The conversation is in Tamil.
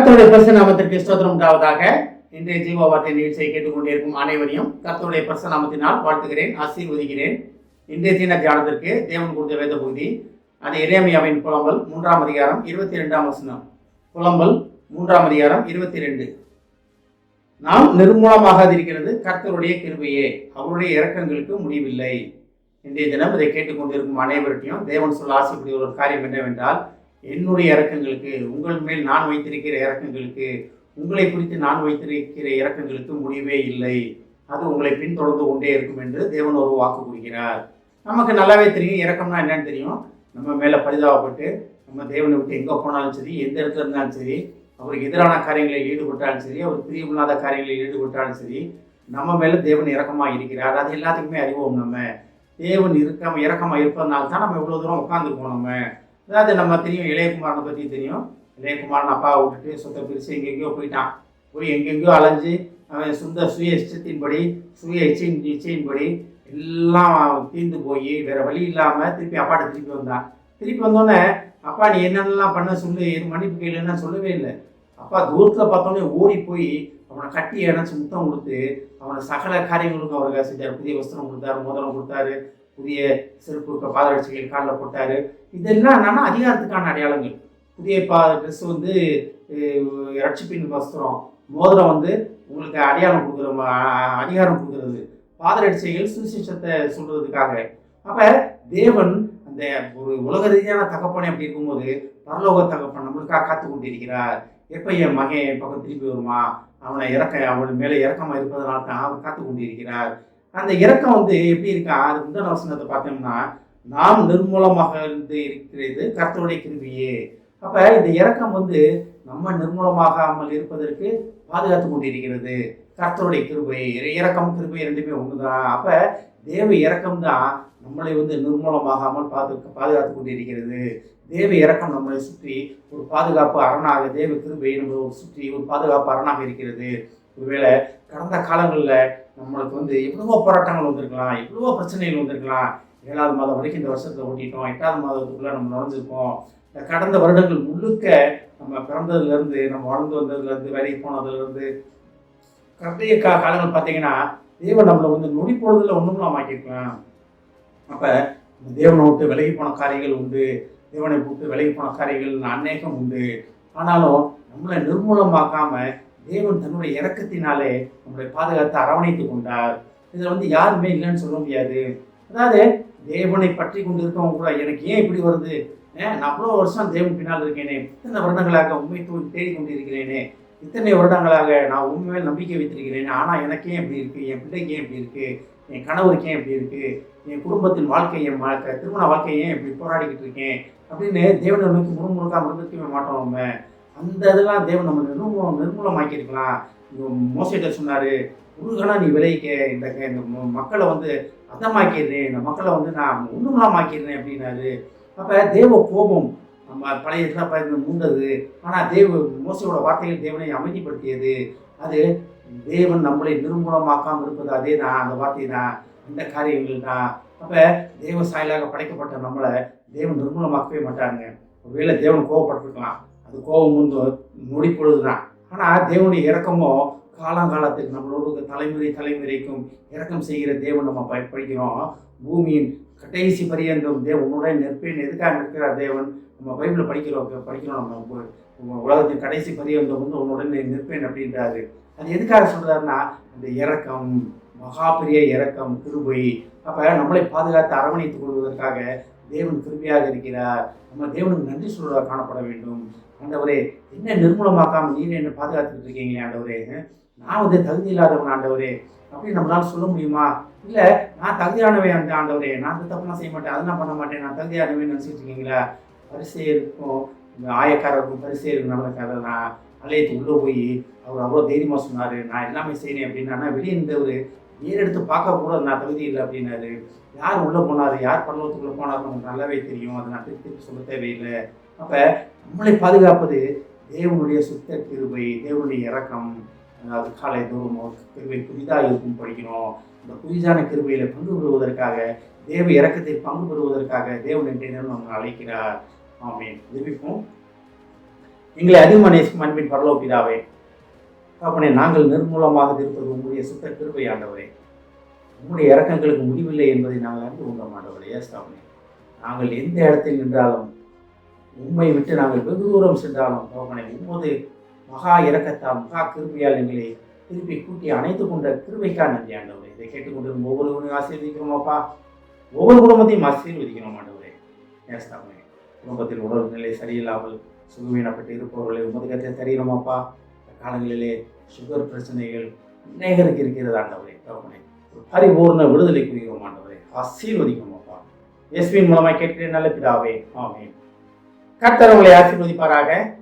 கர்த்தருடைய பரிசுத்த நாமத்திற்கு ஸ்தோத்திரம் உண்டாவதாக. இன்றைய ஜீவ வார்த்தை நிகழ்ச்சியை கேட்டுக்கொண்டிருக்கும் அனைவரையும் கர்த்தருடைய பரிசுத்த நாமத்தினால் வாழ்த்துகிறேன், ஆசீர்வதிக்கிறேன். இன்றைய தின தியானத்திற்கு தேவன் கொடுத்த வேத பகுதி அது எரேமியாவின் புலம்பல் 3ஆம் அதிகாரம் 22ஆம் வசனம். புலம்பல் 3ஆம் அதிகாரம் 22. நாம் நிர்மூலமாகாதிருக்கிறது கர்த்தருடைய கிருபையே, அவருடைய இரக்கங்களுக்கு முடிவில்லை. இன்றைய தினம் இதை கேட்டுக்கொண்டிருக்கும் அனைவருக்கையும் தேவன் சொல்ல ஆசைப்படிய ஒரு காரியம் என்னவென்றால், என்னுடைய இரக்கங்களுக்கு, உங்கள் மேல் நான் வைத்திருக்கிற இரக்கங்களுக்கு, உங்களை குறித்து நான் வைத்திருக்கிற இரக்கங்களுக்கு முடிவே இல்லை, அது உங்களை பின்தொடர்ந்து கொண்டே இருக்கும் என்று தேவன் ஒரு வாக்கு கூறுகிறார். நமக்கு நல்லாவே தெரியும் இரக்கம்னா என்னன்னு தெரியும். நம்ம மேலே பரிதாபப்பட்டு நம்ம தேவனை விட்டு எங்கே போனாலும் சரி, எந்த இடத்துல இருந்தாலும் சரி, அவருக்கு எதிரான காரியங்களில் ஈடுபட்டாலும் சரி, அவர் பிரியமில்லாத காரியங்களில் ஈடுபட்டாலும் சரி, நம்ம மேலே தேவன் இரக்கமாக இருக்கிறார். அது எல்லாத்துக்குமே அறிவோம். நம்ம தேவன் இரக்கமாக இருப்பதனால தான் நம்ம இவ்வளோ தூரம் உட்காந்துருக்கோம். நம்ம அதாவது நம்ம தெரியும், இளையகுமாரனை பற்றி தெரியும். இளையகுமாரன் அப்பாவை விட்டுட்டு சொத்தை பிரித்து எங்கெங்கேயோ போயிட்டான். போய் எங்கெங்கேயோ அலைஞ்சு அவன் சுய இஷ்டத்தின்படி, சுய இச்சையின்படி எல்லாம் தீர்ந்து போய் வேற வழி இல்லாமல் திருப்பி அப்பாட்ட திருப்பி வந்தான். திருப்பி வந்தோடனே, அப்பா நீ என்னென்னலாம் பண்ண சொல்லு, எது மன்னிப்பு கேளுன்னு சொல்லவே இல்லை. அப்பா தூரத்தில் பார்த்தோன்னே ஓடி போய் அவனை கட்டி இணைச்சி முத்தம் கொடுத்து அவனை சகல காரியங்களுக்கும் அவருக்கு செஞ்சார். புதிய வஸ்திரம் கொடுத்தாரு, மோதிரம் கொடுத்தாரு, புதிய செருப்பு பாதரட்சிகள் காலில் போட்டார். இதெல்லாம் என்னன்னா அதிகாரத்துக்கான அடையாளங்கள். புதிய ட்ரெஸ் வந்து ரட்சிப்பின் வஸ்திரம், மோதிரம் வந்து உங்களுக்கு அடையாளம் கொடுக்குற அதிகாரம் கொடுக்குறது, பாதரட்சிகள் சுவிசேஷத்தை சொல்றதுக்காக. அப்ப தேவன் அந்த ஒரு உலக ரீதியான தகப்பனை அப்படி இருக்கும்போது, பரலோக தகப்பன் நம்மளுக்காக காத்து கொண்டிருக்கிறார். எப்ப என் மகன் என் பக்கம் திருப்பி வருமா, அவன் மேலே இறக்கமா இருப்பதனால தான் அவர் காத்து கொண்டிருக்கிறார். அந்த இரக்கம் வந்து எப்படி இருக்கா, அது முந்தின வசனத்தை பார்த்தோம்னா, நாம் நிர்மூலமாக இருந்து இருக்கிறது கர்த்தருடைய கிருபையே. அப்ப இந்த இரக்கம் வந்து நம்ம நிர்மூலமாகாமல் இருப்பதற்கு பாதுகாத்து கொண்டிருக்கிறது கர்த்தருடைய கிருபை. இரக்கம் கிருபை ரெண்டுமே ஒண்ணுதான். அப்ப தேவ இரக்கம் தான் நம்மளை வந்து நிர்மூலமாகாமல் பாதுகாத்து கொண்டிருக்கிறது. தேவ இரக்கம் நம்மளை சுற்றி ஒரு பாதுகாப்பு அரணாக, தேவ கிருபை நம்மளை சுற்றி ஒரு பாதுகாப்பு அரணாக இருக்கிறது. ஒருவேளை கடந்த காலங்களில் நம்மளுக்கு வந்து எவ்வளவோ போராட்டங்கள் வந்திருக்கலாம், எவ்வளவோ பிரச்சனைகள் வந்திருக்கலாம். 7ஆவது மாதம் வரைக்கும் இந்த வருஷத்தை ஓட்டிட்டோம், 8ஆவது மாதத்துக்குள்ள நம்ம நுழைஞ்சிருக்கோம். இந்த கடந்த வருடங்கள் முழுக்க நம்ம பிறந்ததுலேருந்து, நம்ம வளர்ந்து வந்ததுலேருந்து, வேலைக்கு போனதுலேருந்து கடைசி காலங்கள் பார்த்தீங்கன்னா, தேவன் நம்மளை வந்து நொடி பொழுதுல ஒன்றும்லாம் ஆக்கியிருக்கலாம். அப்போ தேவனை விட்டு விலகி போன காரியங்கள் உண்டு, தேவனை விட்டு விலகி போன காரியங்கள் அநேகம் உண்டு. ஆனாலும் நம்மளை நிர்மூலமாக்காம தேவன் தன்னுடைய இரக்கத்தினாலே நம்மளை பாதுகாத்து அரவணைத்து கொண்டார். இதில் வந்து யாருமே இல்லைன்னு சொல்ல முடியாது. அதாவது தேவனை பற்றி கொண்டு இருக்கவங்க கூட, எனக்கு ஏன் இப்படி வருது, நான் அவ்வளோ வருஷம் தேவன் பின்னால் இருக்கேனே, இத்தனை வருடங்களாக உண்மை தேடி கொண்டு இருக்கிறேனே, இத்தனை வருடங்களாக நான் உண்மையில் நம்பிக்கை வைத்திருக்கிறேன், ஆனால் எனக்கே எப்படி இருக்குது, என் பிள்ளைக்கு ஏன் இப்படி இருக்குது, என் கணவருக்கு ஏன் இப்படி இருக்குது, என் குடும்பத்தின் வாழ்க்கை, என் திருமண வாழ்க்கையை ஏன் இப்படி போராடிக்கிட்டு இருக்கேன் அப்படின்னு தேவனை நோக்கி முறுமுறுக்காம இருந்துக்கவே மாட்டோம். நம்ம அந்த இதெல்லாம் தேவன் நம்ம நிர்மூலமாக்கியிருக்கலாம். மோசைட்ட சொன்னார், முருகனா நீ விளைவிக்க இந்த மக்களை வந்து அதமாக்கிடுறேன், இந்த மக்களை வந்து நான் ஒன்றுமலாமாக்கிடுறேன் அப்படின்னாரு. அப்போ தேவ கோபம் நம்ம பழைய இதில் மூண்டது. ஆனால் மோசையோட வார்த்தைகள் தேவனை அமைதிப்படுத்தியது. அது தேவன் நம்மளை நிர்மூலமாக்காமல் இருப்பது அதே தான், அந்த வார்த்தை தான், அந்த காரியங்கள் தான். அப்போ தேவ சாயலாக படைக்கப்பட்ட நம்மளை தேவன் நிர்மூலமாக்கவே மாட்டாங்க. ஒருவேளை தேவன் கோபப்பட்டிருக்கலாம், அது கோபம் வந்து நொடி பொழுது தான். ஆனால் தேவனுடைய இரக்கமோ காலங்காலத்துக்கு நம்மளோட தலைமுறைக்கும் இரக்கம் செய்கிற தேவன் நம்ம படிக்கிறோம். பூமியின் கடைசி பரியந்தம் தேவனுடன் நிற்பேன். எதுக்காக நிற்கிறார் தேவன்? நம்ம பைபிளில் படிக்கிறோம் நம்ம உலகத்தின் கடைசி பரியந்தம் வந்து உன்னுடன் நிற்பேன் அப்படின்றாரு. அது எதுக்காக சொல்றாருன்னா, அந்த இரக்கம், மகா பெரிய இரக்கம், கிருபை. அப்போ நம்மளை பாதுகாத்து அரவணைத்துக் கொள்வதற்காக தேவன் கிருபையாக இருக்கிறார். நம்ம தேவனுக்கு நன்றி சொல்வதாக காணப்பட வேண்டும். ஆண்டவரே, என்ன நிர்மூலமாக்காமல் நீர் என்ன பாதுகாத்துக்கிட்டு இருக்கீங்களே ஆண்டவரே, நான் வந்து தகுதி இல்லாதவன் ஆண்டவரே அப்படின்னு நம்மளால சொல்ல முடியுமா? இல்லை, நான் தகுதியானவே அந்த ஆண்டவரே, நான் அந்த தப்புலாம் செய்ய மாட்டேன், அதெல்லாம் பண்ண மாட்டேன், நான் தகுதியானவே நினச்சிட்டு இருக்கீங்களா? பரிசேயருக்கும் ஆயக்காரருக்கும் பரிசேயருக்கும் நடந்த கதை தான். ஆலயத்துக்கு உள்ளே போய் அவர் அவ்வளோ தைரியமாக சொன்னார், நான் எல்லாமே செய்கிறேன் அப்படின்னா, வெளியே இருந்தவர் ஏறெடுத்து பார்க்க கூட நான் தகுதி இல்லை அப்படின்னாரு. யார் உள்ளே போனார், யார் பல்லவத்துக்குள்ளே போனார்னு நமக்கு நல்லாவே தெரியும். அதை நான் திருப்பி சொல்ல தேவையில்லை. அப்போ நம்மளை பாதுகாப்பது தேவனுடைய சுத்த கிருபை, தேவனுடைய இரக்கம். அது காலை தோறும் கிருபை புதிதாக இருக்கும் படிக்கணும். இந்த புதிதான கிருபையில் பங்கு பெறுவதற்காக, தேவ இரக்கத்தை பங்கு பெறுவதற்காக தேவன் இன்றைய நம்ம அழைக்கிறார். ஆமென். ஜெபிப்போம். எங்களை அதிகமாக நேசிக்கும் அன்பின் பரலோக பிதாவே, தகப்பனே, நாங்கள் நிர்மூலமாக இருப்பது உங்களுடைய சுத்த கிருபை ஆண்டவரே. உங்களுடைய இறக்கங்களுக்கு முடிவில்லை என்பதை நாங்கள் அறிந்து கொண்டோம் ஆண்டவரே. தகப்பனே, நாங்கள் எந்த இடத்தில் நின்றாலும், உண்மை விட்டு நாங்கள் வெகு தூரம் சென்றாலும், தகப்பனே, உமது மகா இரக்கத்தால் மகா கிருபையால் எங்களை திருப்பி கூட்டி அணைத்து கொண்ட கிருபைக்கா நன்றி ஆண்டவரே. இதை கேட்டுக்கொண்டிருக்கும் ஒவ்வொருவரையும் ஆசீர்வதிக்கிறோமாப்பா. ஒவ்வொரு குடும்பத்தையும் ஆசீர்வதிக்கிறோம் ஆண்டவரே. தகப்பனே, குடும்பத்தில் உடல் நிலை சரியில்லாமல் சுகவீனப்பட்டு இருப்பவர்களை உமது கருத்தை தருகிறோமாப்பா. காலங்களிலே சுகர் பிரச்சனைகள் அநேகருக்கு இருக்கிறது ஆண்டவரே. தகப்பனே, ஒரு பரிபூர்ண விடுதலை புரிகிறோம் ஆண்டவரே. ஆசீர்வதிக்கிறோமாப்பா. இயேசுவின் மூலமாய் கேட்கிறேன் நல்ல பிதாவே. ஆமென். கர்த்தர் உங்களை ஆசீர்வதிப்பாராக.